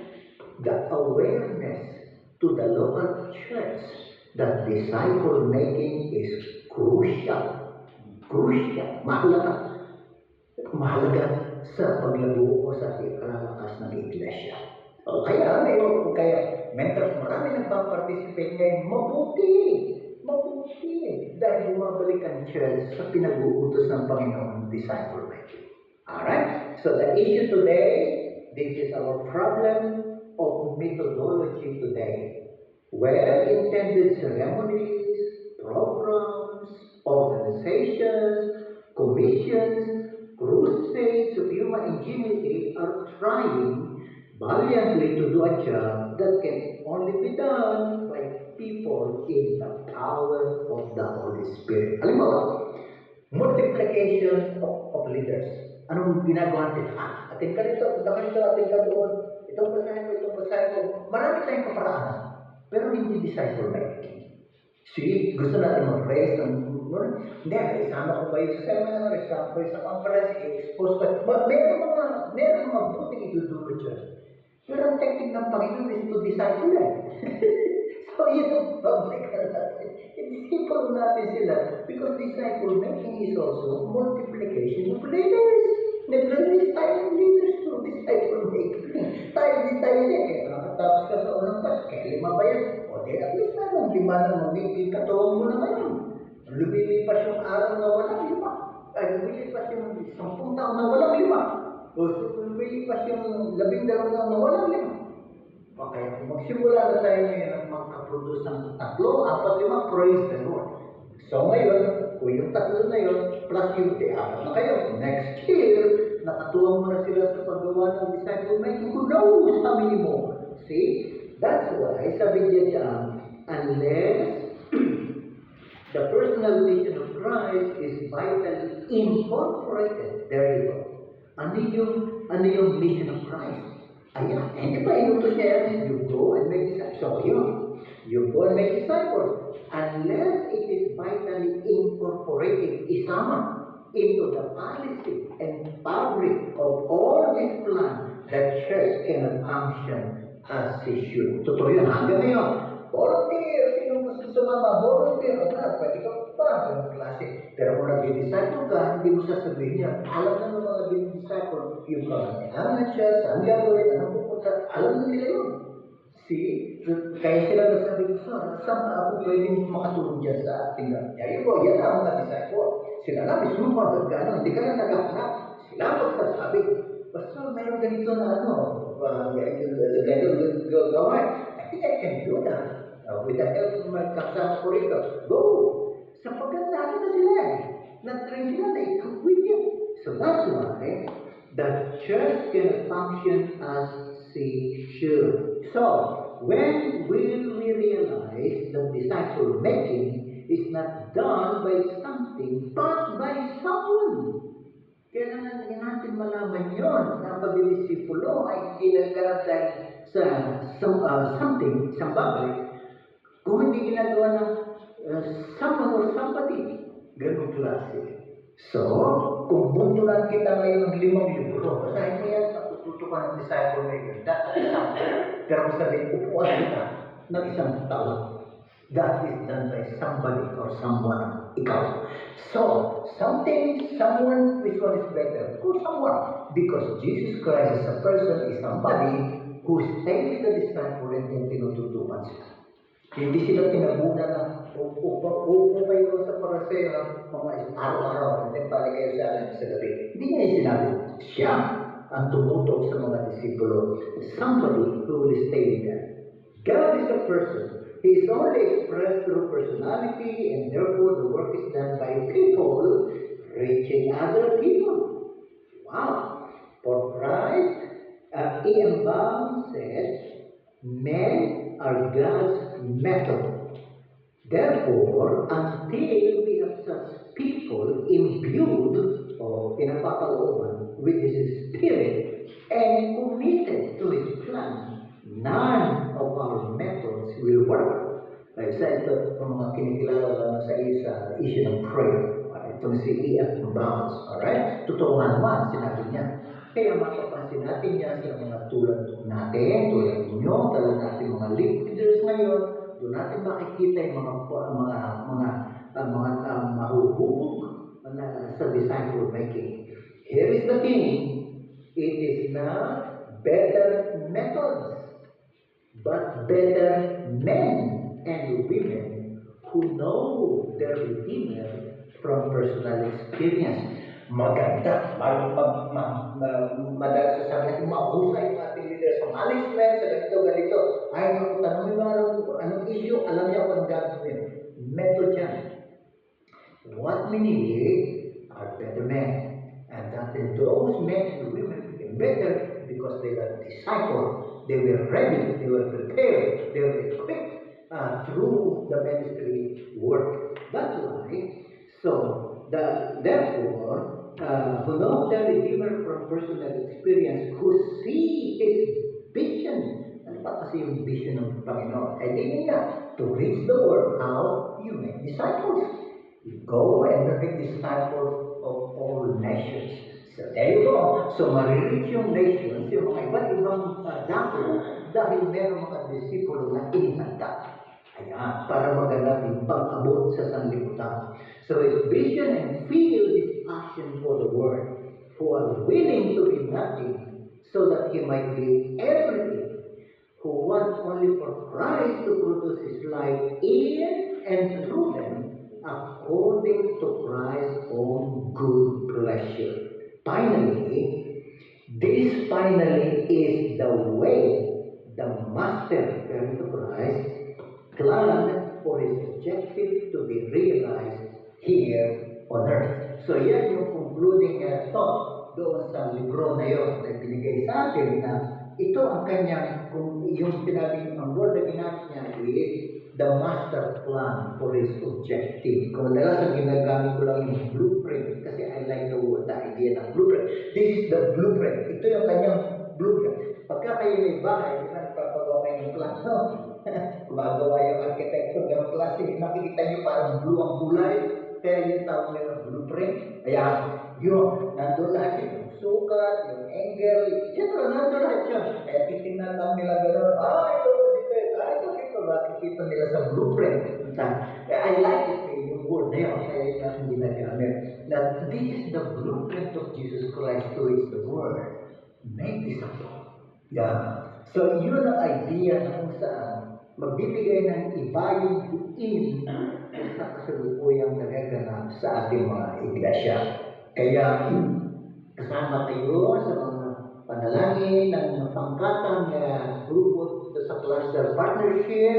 Speaker 1: The awareness to the local church that disciple-making is crucial. Crucial. Mahalaga sa paglago o sa kalalakas ng iglesia. Kaya mentors, marami nagpa-participate ngayon, mabuti. Dahil bumabalik ang church sa pinag-uutos ng Panginoon disciple making. Alright? So the issue today, this is our problem of methodology today. Well-intended ceremonies, programs, organizations, commissions crusades of human ingenuity are trying valiantly to do a job that can only be done by people in the power of the Holy Spirit. Alam mo ba, multiplication of leaders. Anong ginagawa natin? Atin ka dito, punta ka dito, atin ka doon. Itong basahin ko. Marami tayong kaparaanan. Pero hindi disciple making. See, gusto natin mag-raise ng hindi, isama ko kayo sa seminar, isama ko kayo sa conference, i-expose ko. Meron mga buting ituturo dyan. Pero ang technique ng Panginoon is to disciple them. So, yun ang public natin. I-disciple natin sila because disciple making is also multiplication of leaders. Nag-release tayo ng leaders to disciple making. Tayo din. Kaya nakatapos ka sa unang pas, kaya 5 ba yan? O di, at least meron 5 na magiging katuwang mo na ngayon. Lumilipas yung araw na walang 5. Ay, lumilipas yung 10 taon na walang 5. O lumilipas yung 12 taon na walang 5. Kaya kung magsimula na tayo ngayon at magkaproduce ng 3, 4, 5, praise the Lord. So ngayon, kung yung 3 na yun, plus yung 4 na kayo. Next year, nakatuwang mo na sila sa paggawa ng disciple making. Who knows how many more? See? That's why, sabi dyan, unless the personal vision of Christ is vitally incorporated. There you go. Ano yung mission of Christ? Ayan, hindi pa inutos niya yan. You go and make disciples. So, yun. You go and make disciples. Unless it is vitally incorporated, isama into the policy and fabric of all this plan, the church cannot function as it should. Totoo yun. Hanggang ngayon, volunteer. Sino gusto sumama? Volunteer. Pwede ka pa. Ganong klase. Pero kung nag-disciple ka, hindi mo sasabihin niya. Alam na ng mga disciple, yung kanya siya, saan gagawin, anong pupunta. Alam na nila yun. See? Kaya sila nagsabi ko, saan ako pwedeng makatulong dyan sa ating nangyari ko? Yan ang mga disciple. Sila na, mismo gano'n. Hindi ka na naghahanap. Sila magsasabi. Basta mayroon ganito na ganito gawin. I think I can do that. With the help of my kasama ko rito. Go! Sapagkat natin na sila nag-train sila na i-complete yun. So that's why the church can function as she should. So, when will we realize that disciple making is not done by something, but by someone? Kailangan natin malaman yun na pagdidisipulo ay ginagawa dahil sa something, isang bagay, kung hindi ginagawa ng someone or somebody, ganun klase. So, kung buntulan kita ngayon ng 5 libro, basahin mo yan, natututo ka ng disciple making, that is something. Pero kung sabihin, upuan kita ng 1 taon, that is done by somebody or someone, ikaw. So, something, someone, which one is better? Who someone? Because Jesus Christ as a person is somebody who stayed with the disciple and then tinututukan sila. Hindi sila tinabunan ng upo kayo sa paraseo ng mga araw-araw and then balik kayo sa akin sa gabi. Hindi niya yung sinabi. Siya ang tumutok sa mga disipulo. Somebody who will stay with them. God is a person. He is only expressed through personality, and therefore the work is done by people reaching other people. Wow! For Christ, E.M. Baum said, men are God's method. Therefore, until we have such people imbued or pinapapalooban with His Spirit and committed to His plan, none of our methods will work. Like sa ito, mga kinikilala lang sa issue ng prayer. Itong si E.F. Bounds. Alright? Totoo nga naman, sinabi niya. Kaya mapapansin natin yan sa mga tulad natin, tulad ninyo, tulad natin mga leaders ngayon, doon natin makikita yung mga mahuhubog na sa disciple making. Here is the thing. It is not better methods, but better men and women who know their Redeemer from personal experience. Maganda, madalas sasabi natin, mahusay yung ating leader sa management, sa ganito. Ay, tanongin mo anong issue, alam niya kung gagawin. Method yan. What we need are better men And that then those men and women became better because they were discipled, they were ready, they were prepared, they were equipped through the ministry work. That's why, so therefore, who knows the Redeemer from personal experience, who see his vision. Ano ba kasi yung vision ng Panginoon? Ay di niya, to reach the world, how you make disciples. You go and make disciples of all nations. So there you go. So marireach yung nations, yung mga iba't ibang dako, dahil meron mga disipulo na inihanda. Ayan, para maganap yung pag-abot sa sanlibutan. So his vision and feel his passion for the world, who are willing to be nothing, so that he might be everything, who wants only for Christ to produce his life in and through them, according to Christ's own good pleasure. Finally, this finally is the way the Master, according to Christ, planned for his objective to be realized here on earth. So yan yung concluding thought doon sa libro na yun na binigay sa atin na ito ang kanyang, yung sinabing ang word na ginamit niya is the master plan for his objective. Kung madalas ang ginagamit ko lang yung blueprint kasi I like the word, the idea ng blueprint. This is the blueprint. Ito yung kanyang blueprint. Pagka kayo may bahay, hindi na nagpapagawa kayo ng plano. Gumagawa yung architecture ng klase, nakikita nyo parang blue ang kulay, kaya yung tawag nila blueprint. Ayan, yun, nandun lahat yung sukat, yung angle, etc. Nandun lahat yun. Kaya titignan lang nila gano'n, ito, makikita nila sa blueprint. Kaya I like it, yung word na yun, kaya yung hindi ginagamit. That this is the blueprint of Jesus Christ to reach the world. Make disciples. Yeah. So yun ang idea na kung saan magbibigay ng iba yung buin sa kasalukuyang nagaganap sa ating mga iglesia. Kaya kasama kayo sa mga panalangin ng pangkatang grupo sa cluster partnership,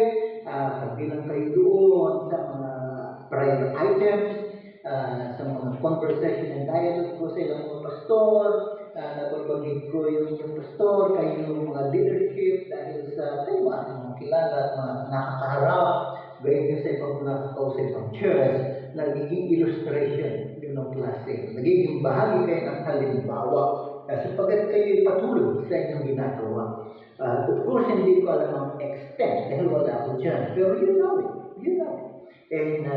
Speaker 1: bilang kayo doon sa mga prayer items, sa mga conversation and dialogue ko sa ilang mga pastor, nagbabagay ko yung pastor, kayo yung mga leadership dahil sa kayo mga kilala at mga nakakaharap, gayon din sa ibang nakakausap ng church, nagiging illustration yun ng klase. Nagiging bahagi kayo ng halimbawa sapagkat kayo patuloy sa inyong ginagawa. Of course, hindi ko alam ang extent dahil wala ako dyan. Pero you know it. You know it. And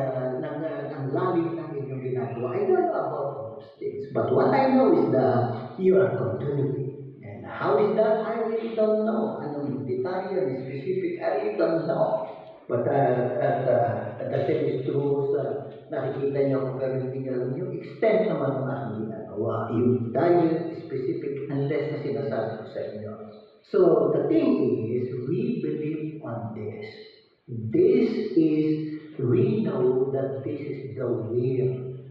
Speaker 1: ang lalim ng inyong ginagawa, I don't know about those things. But what I know is that you are continuing. And how is that? I really don't know. Anong detalye, specific, I really don't know. But the same is true sa nakikita niyo kung pero hindi niyo alam yung extent naman ng aking ginagawa. Yung diet, specific, unless na sinasabi ko sa inyo. So, the thing is, we believe on this. This is, we know that this is the will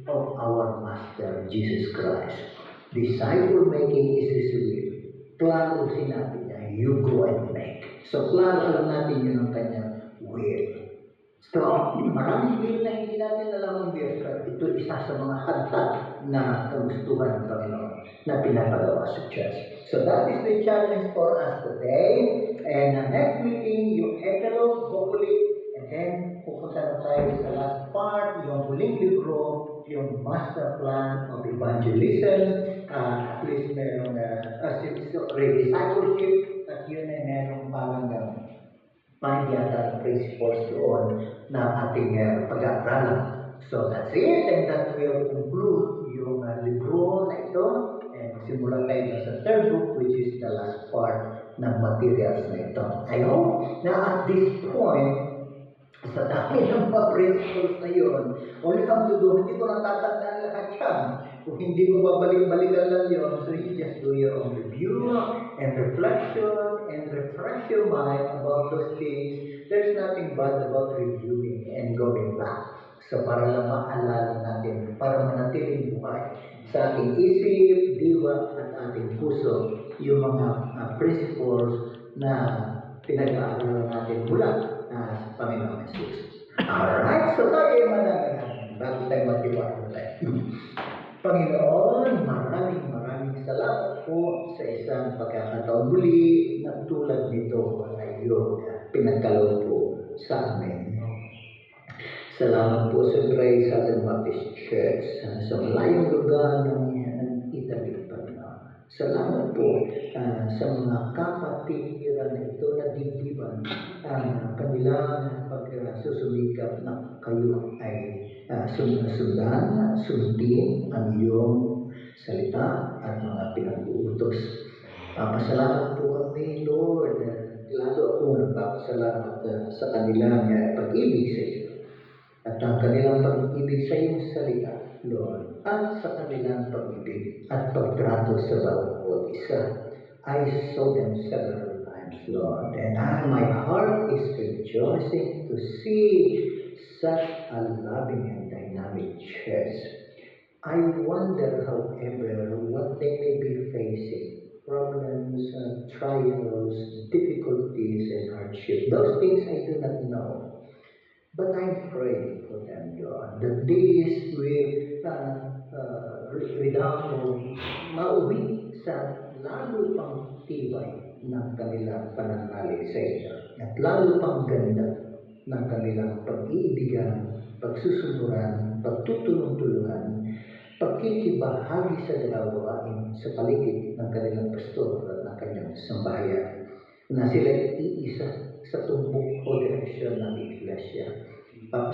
Speaker 1: of our Master, Jesus Christ. Disciple making is His will. Klaro sinabi niya, you go and make. So, klaro alam natin yun ang kanyang will. So, maraming will na hindi natin alam ang Diyos, pero ito isa sa mga hantad na kagustuhan ng Panginoon na pinapagawa sa church. So that is the challenge for us today. And next meeting, yung epilogue, hopefully, and then pupunta na tayo sa last part, yung huling libro, yung master plan of evangelism. At least merong discipleship, at yun ay merong parang pangyayari principles doon na ating pag-aaralan. So that's it, and that will conclude yung libro na ito. Magsimula tayo sa third book, which is the last part ng materials na ito. I hope na at this point, sa dami ng mga principles na yun, ulit ang dudo, hindi ko natatandaan lahat yan. Kung hindi ko babalik-balikan lang yun, so you just do your own review and reflection and refresh your mind about those things. There's nothing bad about reviewing and going back. So para lang maalala natin, para manatiling buhay sa ating isip, diwa, at ating puso, yung mga principles na pinag-aaralan natin mula sa Panginoon Jesus. Alright, so tayo mananalangin bago tayo magtiwala tayo. Panginoon, maraming salamat po sa isang pagkakataon muli na tulad nito ay iyong pinagkaloob po sa amin. Salamat po sa Grace Southern Baptist Church sa malayong lugar ng Italy, Panginoon. Salamat po sa mga kapatiran na ito na dibdiban kanilang pagsusumikap na kayo ay sundan, sundin ang iyong salita at mga pinag-uutos. Pasalamat po kami, Lord. Lalo ako nagpapasalamat sa kanilang pag-ibig sa iyo at ang kanilang pag-ibig sa iyong salita, Lord, at sa kanilang pag-ibig at pagtrato sa bawat isa. I saw them several times, Lord, and my heart is rejoicing to see such a loving and dynamic church. I wonder, however, what they may be facing. Problems, trials, difficulties, and hardship. Those things I do not know. But I'm praying for them, Lord, that this will redound o mauwi sa lalo pang tibay ng kanilang pananalig sa iyo at lalo pang ganda ng kanilang pag-iibigan, pagsusunuran, pagtutulong-tulungan, pagkikibahagi sa gawain sa paligid ng kanilang pastor at ng kanilang sambahayan na sila iisa sa tumbok o direksyon ng Iglesia.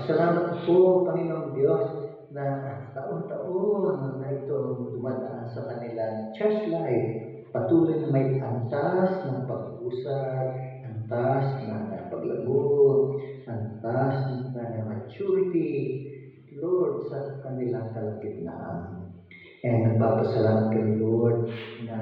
Speaker 1: Salamat po, Panginoong Diyos, na taon-taon na ito dumadaan sa kanilang church life. Patuloy na may antas ng pag-usad, antas ng paglago, antas ng maturity, Lord, sa kanilang kalagitnaan. And nagpapasalamat kami, Lord, na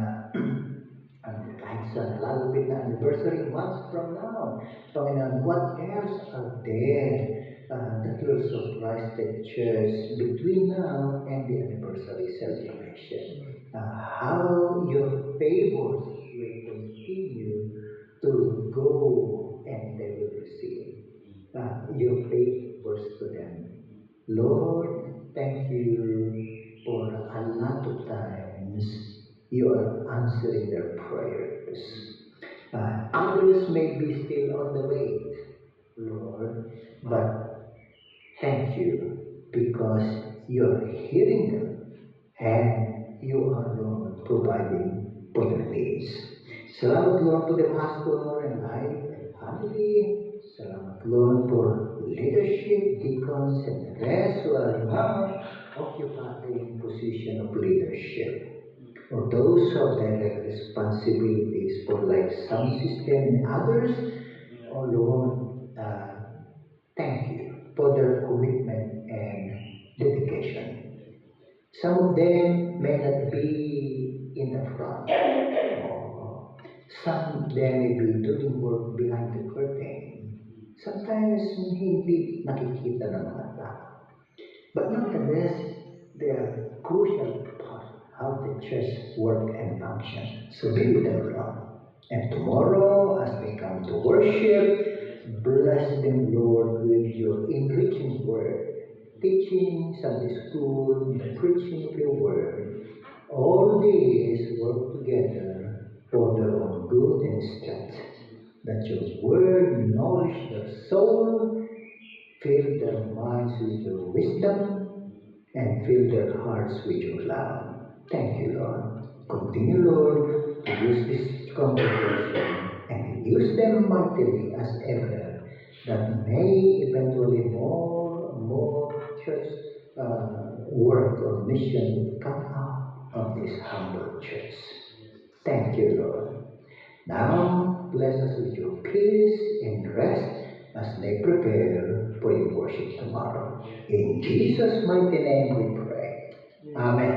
Speaker 1: kahit sa lalapit na anniversary months from now, Panginoon, what else are there that will surprise the church between now and the anniversary celebration? How your favors will continue to go and they will receive your favors to them. Lord, thank you for a lot of times you are answering their prayers. Others may be still on the way, Lord, but thank you because you're hearing them and you are, Lord, providing for their needs. Salamat, Lord, for the pastor and life and family. Salamat, Lord, for leadership, deacons, and the rest who are now occupying position of leadership. For those who have direct responsibilities for like sound system and others, oh Lord, thank you for their commitment and dedication. Some of them may not be in the front. Some of them may be doing work behind the curtain. Sometimes hindi nakikita ng mga tao. But nonetheless, they are crucial part how the church work and function. So be with them, Lord. And tomorrow, as they come to worship, bless them, Lord, with your enriching word, teaching, Sunday school, the preaching of your word. All these work together for their own good and strength. That your word nourish their soul, fill their minds with your wisdom, and fill their hearts with your love. Thank you, Lord. Continue, Lord, to use this congregation and use them mightily as ever, that may eventually more church work or mission come out of this humble church. Thank you, Lord. Now, bless us with your peace and rest as they prepare for your worship tomorrow. In Jesus' mighty name we pray. Amen.